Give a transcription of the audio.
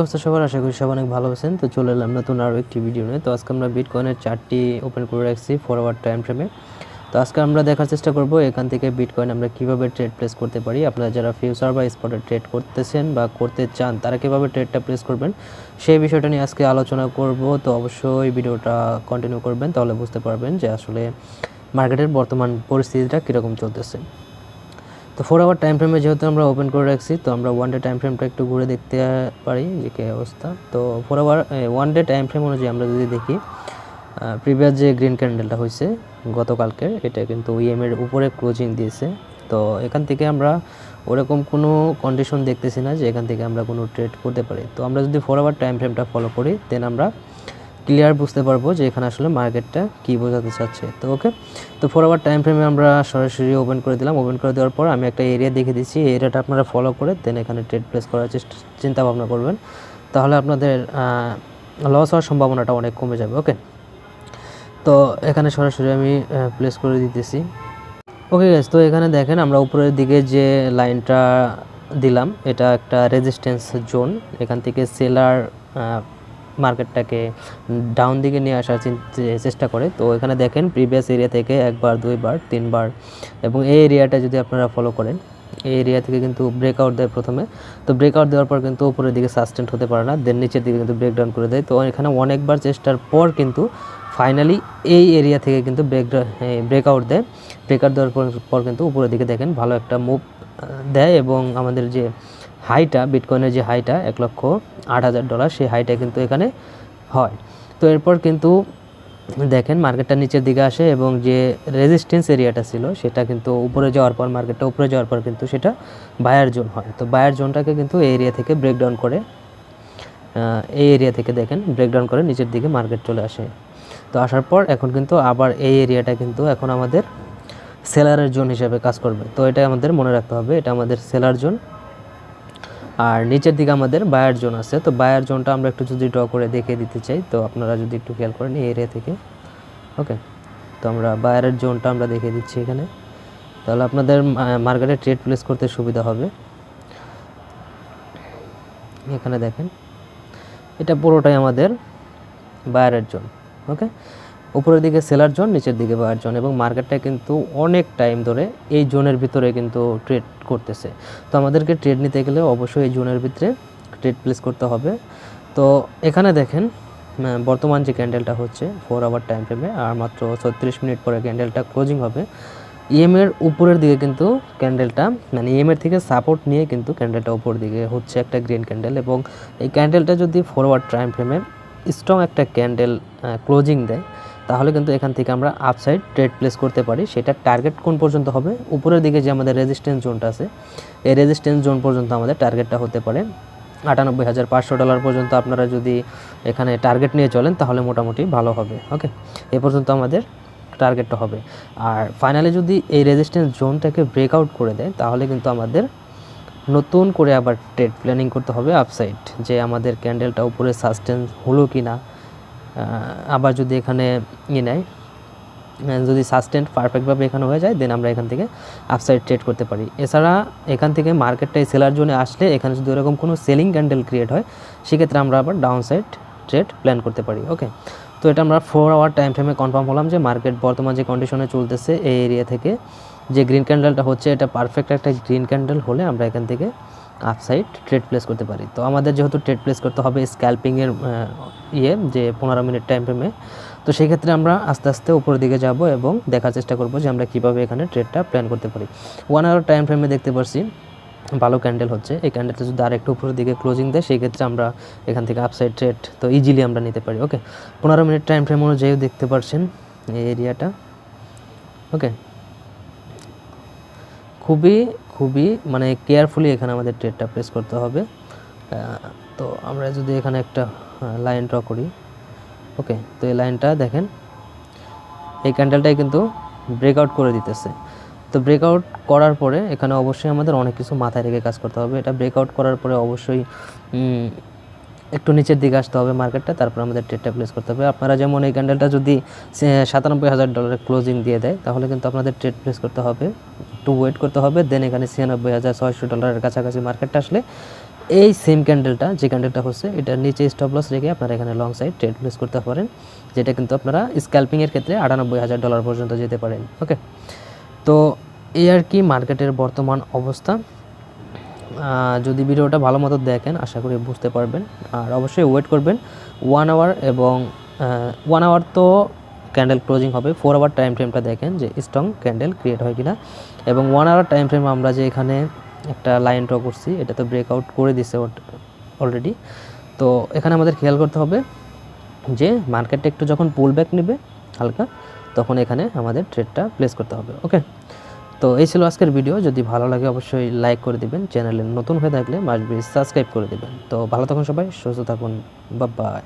অবস্থা সবার, আশা করি সবাই অনেক ভালো আছেন। তো চলে এলাম নতুন আরও একটি ভিডিও নিয়ে। তো আজকে আমরা বিটকয়েনের চার্টটি ওপেন করে রাখছি 4 আওয়ার টাইম ফ্রেমে। তো আজকে আমরা দেখার চেষ্টা করব এখান থেকে বিটকয়েন আমরা কিভাবে ট্রেড প্লেস করতে পারি। আপনারা যারা ফিউচার বা স্পটে ট্রেড করতেছেন বা করতে চান তারা কীভাবে ট্রেডটা প্লেস করবেন সেই বিষয়টা নিয়ে আজকে আলোচনা করব। তো অবশ্যই ভিডিওটা কন্টিনিউ করবেন, তাহলে বুঝতে পারবেন যে আসলে মার্কেটের বর্তমান পরিস্থিতিটা কীরকম চলতেছে। তো 4 আওয়ার টাইম ফ্রেমে যেহেতু আমরা ওপেন করে রাখছি, তো আমরা 1 ডে টাইম ফ্রেমটা একটু ঘুরে দেখতে পারি যে কী অবস্থা। তো 4 আওয়ার 1 ডে টাইম ফ্রেম অনুযায়ী আমরা যদি দেখি, প্রিভিয়াস যে গ্রিন ক্যান্ডেলটা হয়েছে গতকালকের, এটা কিন্তু এর উপরে ক্লোজিং দিয়েছে। তো এখান থেকে আমরা ওরকম কোনো কন্ডিশন দেখতেছি না যে এখান থেকে আমরা কোনো ট্রেড করতে পারি। তো আমরা যদি 4 আওয়ার টাইম ফ্রেমটা ফলো করি, দেন আমরা ক্লিয়ার বুঝতে পারবো যে এখানে আসলে মার্কেটটা কী বোঝাতে চাচ্ছে। তো ওকে, তো 4 আওয়ার টাইম ফ্রেমে আমরা সরাসরি ওপেন করে দিলাম। ওপেন করে দেওয়ার পর আমি একটা এরিয়া দেখে দিচ্ছি, এই এরিয়াটা আপনারা ফলো করে দেন এখানে ট্রেড প্লেস করার চিন্তা ভাবনা করবেন, তাহলে আপনাদের লস হওয়ার সম্ভাবনাটা অনেক কমে যাবে। ওকে, তো এখানে সরাসরি আমি প্লেস করে দিতেছি। ওকে গাইস, তো এখানে দেখেন আমরা উপরের দিকে যে লাইনটা দিলাম, এটা একটা রেজিস্ট্যান্স জোন। এখান থেকে সেলার মার্কেটটাকে ডাউন দিকে নিয়ে আসার চেষ্টা করে। তো এখানে দেখেন প্রিভিয়াস এরিয়া থেকে একবার, দুইবার, তিনবার, এবং এই এরিয়াটা যদি আপনারা ফলো করেন, এই এরিয়া থেকে কিন্তু ব্রেকআউট দেয় প্রথমে। তো ব্রেকআউট দেওয়ার পর কিন্তু উপরের দিকে সাস্টেন্ট হতে পারে না, দেন নিচের দিকে কিন্তু ব্রেকডাউন করে দেয়। তো এখানে অনেকবার চেষ্টার পর কিন্তু ফাইনালি এই এরিয়া থেকে কিন্তু ব্রেকআউট দেয়। ব্রেকআউট দেওয়ার পর কিন্তু উপরের দিকে দেখেন ভালো একটা মুভ দেয়, এবং আমাদের যে হাইটা, বিটকয়েনের যে হাইটা $1,08,000, সেই হাইটা কিন্তু এখানে হয়। তো এরপর কিন্তু দেখেন মার্কেটটা নিচের দিকে আসে, এবং যে রেজিস্ট্যান্স এরিয়াটা ছিল সেটা কিন্তু উপরে যাওয়ার পর, মার্কেটটা উপরে যাওয়ার পর কিন্তু সেটা বায়ার জোন হয়। তো বায়ার জোনটাকে কিন্তু এই এরিয়া থেকে ব্রেকডাউন করে, এই এরিয়া থেকে দেখেন ব্রেকডাউন করে নিচের দিকে মার্কেট চলে আসে। তো আসার পর এখন কিন্তু আবার এই এরিয়াটা কিন্তু এখন আমাদের সেলারের জোন হিসেবে কাজ করবে। তো এটা আমাদের মনে রাখতে হবে, এটা আমাদের সেলার জোন, আর নিচের দিকে আমাদের বায়ার জোন আছে। তো বায়ার জোনটা আমরা একটু যদি ড্র করে দেখিয়ে দিতে চাই, তো আপনারা যদি একটু খেয়াল করেন এই এরিয়া থেকে। ওকে, তো আমরা বায়ারের জোনটা আমরা দেখিয়ে দিচ্ছি এখানে, তাহলে আপনাদের মার্কেটে ট্রেড প্লেস করতে সুবিধা হবে। এখানে দেখেন এটা পুরোটাই আমাদের বায়ারের জোন। ওকে, উপরের দিকে সেলার জোন, নিচের দিকে বায়ার জোন, এবং মার্কেটটা কিন্তু অনেক টাইম ধরে এই জোনের ভিতরে কিন্তু ট্রেড করতেছে। তো আমাদেরকে ট্রেড নিতে গেলে অবশ্যই এই জোনের ভিতরে ট্রেড প্লেস করতে হবে। তো এখানে দেখেন বর্তমান যে ক্যান্ডেলটা হচ্ছে 4 আওয়ার টাইম ফ্রেমে, আর মাত্র 36 মিনিট পরে ক্যান্ডেলটা ক্লোজিং হবে। এর উপরের দিকে কিন্তু ক্যান্ডেলটা, মানে এর থেকে সাপোর্ট নিয়ে কিন্তু ক্যান্ডেলটা উপর দিকে হচ্ছে একটা গ্রিন ক্যান্ডেল, এবং এই ক্যান্ডেলটা যদি 4 আওয়ার টাইম ফ্রেমে স্ট্রং একটা ক্যান্ডেল ক্লোজিং দেয়, তাহলে কিন্তু এখান থেকে আমরা আপসাইড ট্রেড প্লেস করতে পারি। সেটা টার্গেট কোন পর্যন্ত হবে, উপরের দিকে যে আমাদের রেজিস্ট্যান্স জোনটা আছে, এই রেজিস্ট্যান্স জোন পর্যন্ত আমাদের টার্গেটটা হতে পারে $98,500 পর্যন্ত। আপনারা যদি এখানে টার্গেট নিয়ে চলেন তাহলে মোটামুটি ভালো হবে। ওকে, এ পর্যন্ত আমাদের টার্গেটটা হবে। আর ফাইনালি যদি এই রেজিস্ট্যান্স জোনটাকে ব্রেকআউট করে দেয়, তাহলে কিন্তু আমাদের নতুন করে আবার ট্রেড প্ল্যানিং করতে হবে আপসাইড, যে আমাদের ক্যান্ডেলটা উপরে সাস্টেন হলো কি না। আবার যদি এখানে নেয়, যদি সাস্টেন পারফেক্টভাবে এখানে হয়ে যায়, দেন আমরা এখান থেকে আপসাইড ট্রেড করতে পারি। এছাড়া এখান থেকে মার্কেটটা সেলার জোনে আসলে, এখানে যদি এরকম কোনো সেলিং ক্যান্ডেল ক্রিয়েট হয়, সেক্ষেত্রে আমরা আবার ডাউন সাইড ট্রেড প্ল্যান করতে পারি। ওকে, তো এটা আমরা 4 আওয়ার টাইম ফ্রেমে কনফার্ম হলাম যে মার্কেট বর্তমান যে কন্ডিশনে চলতেছে, এই এরিয়া থেকে যে গ্রিন ক্যান্ডেলটা হচ্ছে, এটা পারফেক্ট একটা গ্রিন ক্যান্ডেল হলে আমরা এখান থেকে আপসাইড ট্রেড প্লেস করতে পারি। তো আমাদের যেহেতু ট্রেড প্লেস করতে হবে স্ক্যাল্পিংয়ের যে 15 মিনিট টাইম ফ্রেমে, তো সেই ক্ষেত্রে আমরা আস্তে আস্তে উপরের দিকে যাব এবং দেখার চেষ্টা করব যে আমরা কীভাবে এখানে ট্রেডটা প্ল্যান করতে পারি। 1 আওয়ার টাইম ফ্রেমে দেখতে পাচ্ছি ভালো ক্যান্ডেল হচ্ছে, এই ক্যান্ডেলটা যদি আর একটু উপরের দিকে ক্লোজিং দেয়, সেই ক্ষেত্রে আমরা এখান থেকে আপসাইড ট্রেড তো ইজিলি আমরা নিতে পারি। ওকে, 15 মিনিট টাইম ফ্রেম অনুযায়ী দেখতে পাচ্ছেন এই এরিয়াটা। ওকে, খুবই মানে কেয়ারফুলি এখানে আমাদের ট্রেডটা প্লেস করতে হবে। তো আমরা যদি এখানে একটা লাইন ড্র করি, ওকে, তো এই লাইনটা দেখেন, এই ক্যান্ডেলটাই কিন্তু ব্রেকআউট করে দিতেছে। তো ব্রেকআউট করার পরে এখানে অবশ্যই আমাদের অনেক কিছু মাথায় রেখে কাজ করতে হবে। এটা ব্রেকআউট করার পরে অবশ্যই একটু নিচের দিকে আসতে হবে মার্কেটটা, তারপর আমাদের ট্রেডটা প্লেস করতে হবে। আপনারা যেমন এই ক্যান্ডেলটা যদি $97,000 ক্লোজিং দিয়ে দেয়, তাহলে কিন্তু আপনাদের ট্রেড প্লেস করতে হবে, একটু ওয়েট করতে হবে, দেন এখানে $96,600 কাছাকাছি মার্কেটটা আসলে এই সেম ক্যান্ডেলটা যে ক্যান্ডেলটা হচ্ছে এটার নিচে স্টপ লস রেখে আপনারা এখানে লং সাইড ট্রেড প্লেস করতে পারেন, যেটা কিন্তু আপনারা স্ক্যাল্পিংয়ের ক্ষেত্রে $98,000 পর্যন্ত যেতে পারেন। ওকে, তো এই আর কি মার্কেটের বর্তমান অবস্থা। যদি ভিডিওটা ভালো মতো দেখেন আশা করি বুঝতে পারবেন, আর অবশ্যই ওয়েট করবেন 1 আওয়ার এবং 1 আওয়ার তো ক্যান্ডেল ক্লোজিং হবে, 4 আওয়ার টাইম ফ্রেমটা দেখেন যে স্ট্রং ক্যান্ডেল ক্রিয়েট হয় কিনা, এবং 1 আওয়ার টাইম ফ্রেম আমরা যে এখানে একটা লাইন ড্র করছি এটা তো ব্রেকআউট করে দিছে অলরেডি। তো এখানে আমাদের খেয়াল করতে হবে যে মার্কেটটা একটু যখন পুল ব্যাক নেবে হালকা, তখন এখানে আমাদের ট্রেডটা প্লেস করতে হবে। ওকে, তো এই ছিল আজকের ভিডিও। যদি ভালো লাগে অবশ্যই লাইক করে দিবেন, চ্যানেলে নতুন হয়ে থাকলে মাস্ট বি সাবস্ক্রাইব করে দিবেন। তো ভালো থাকুন সবাই, সুস্থ থাকুন, বাই বাই।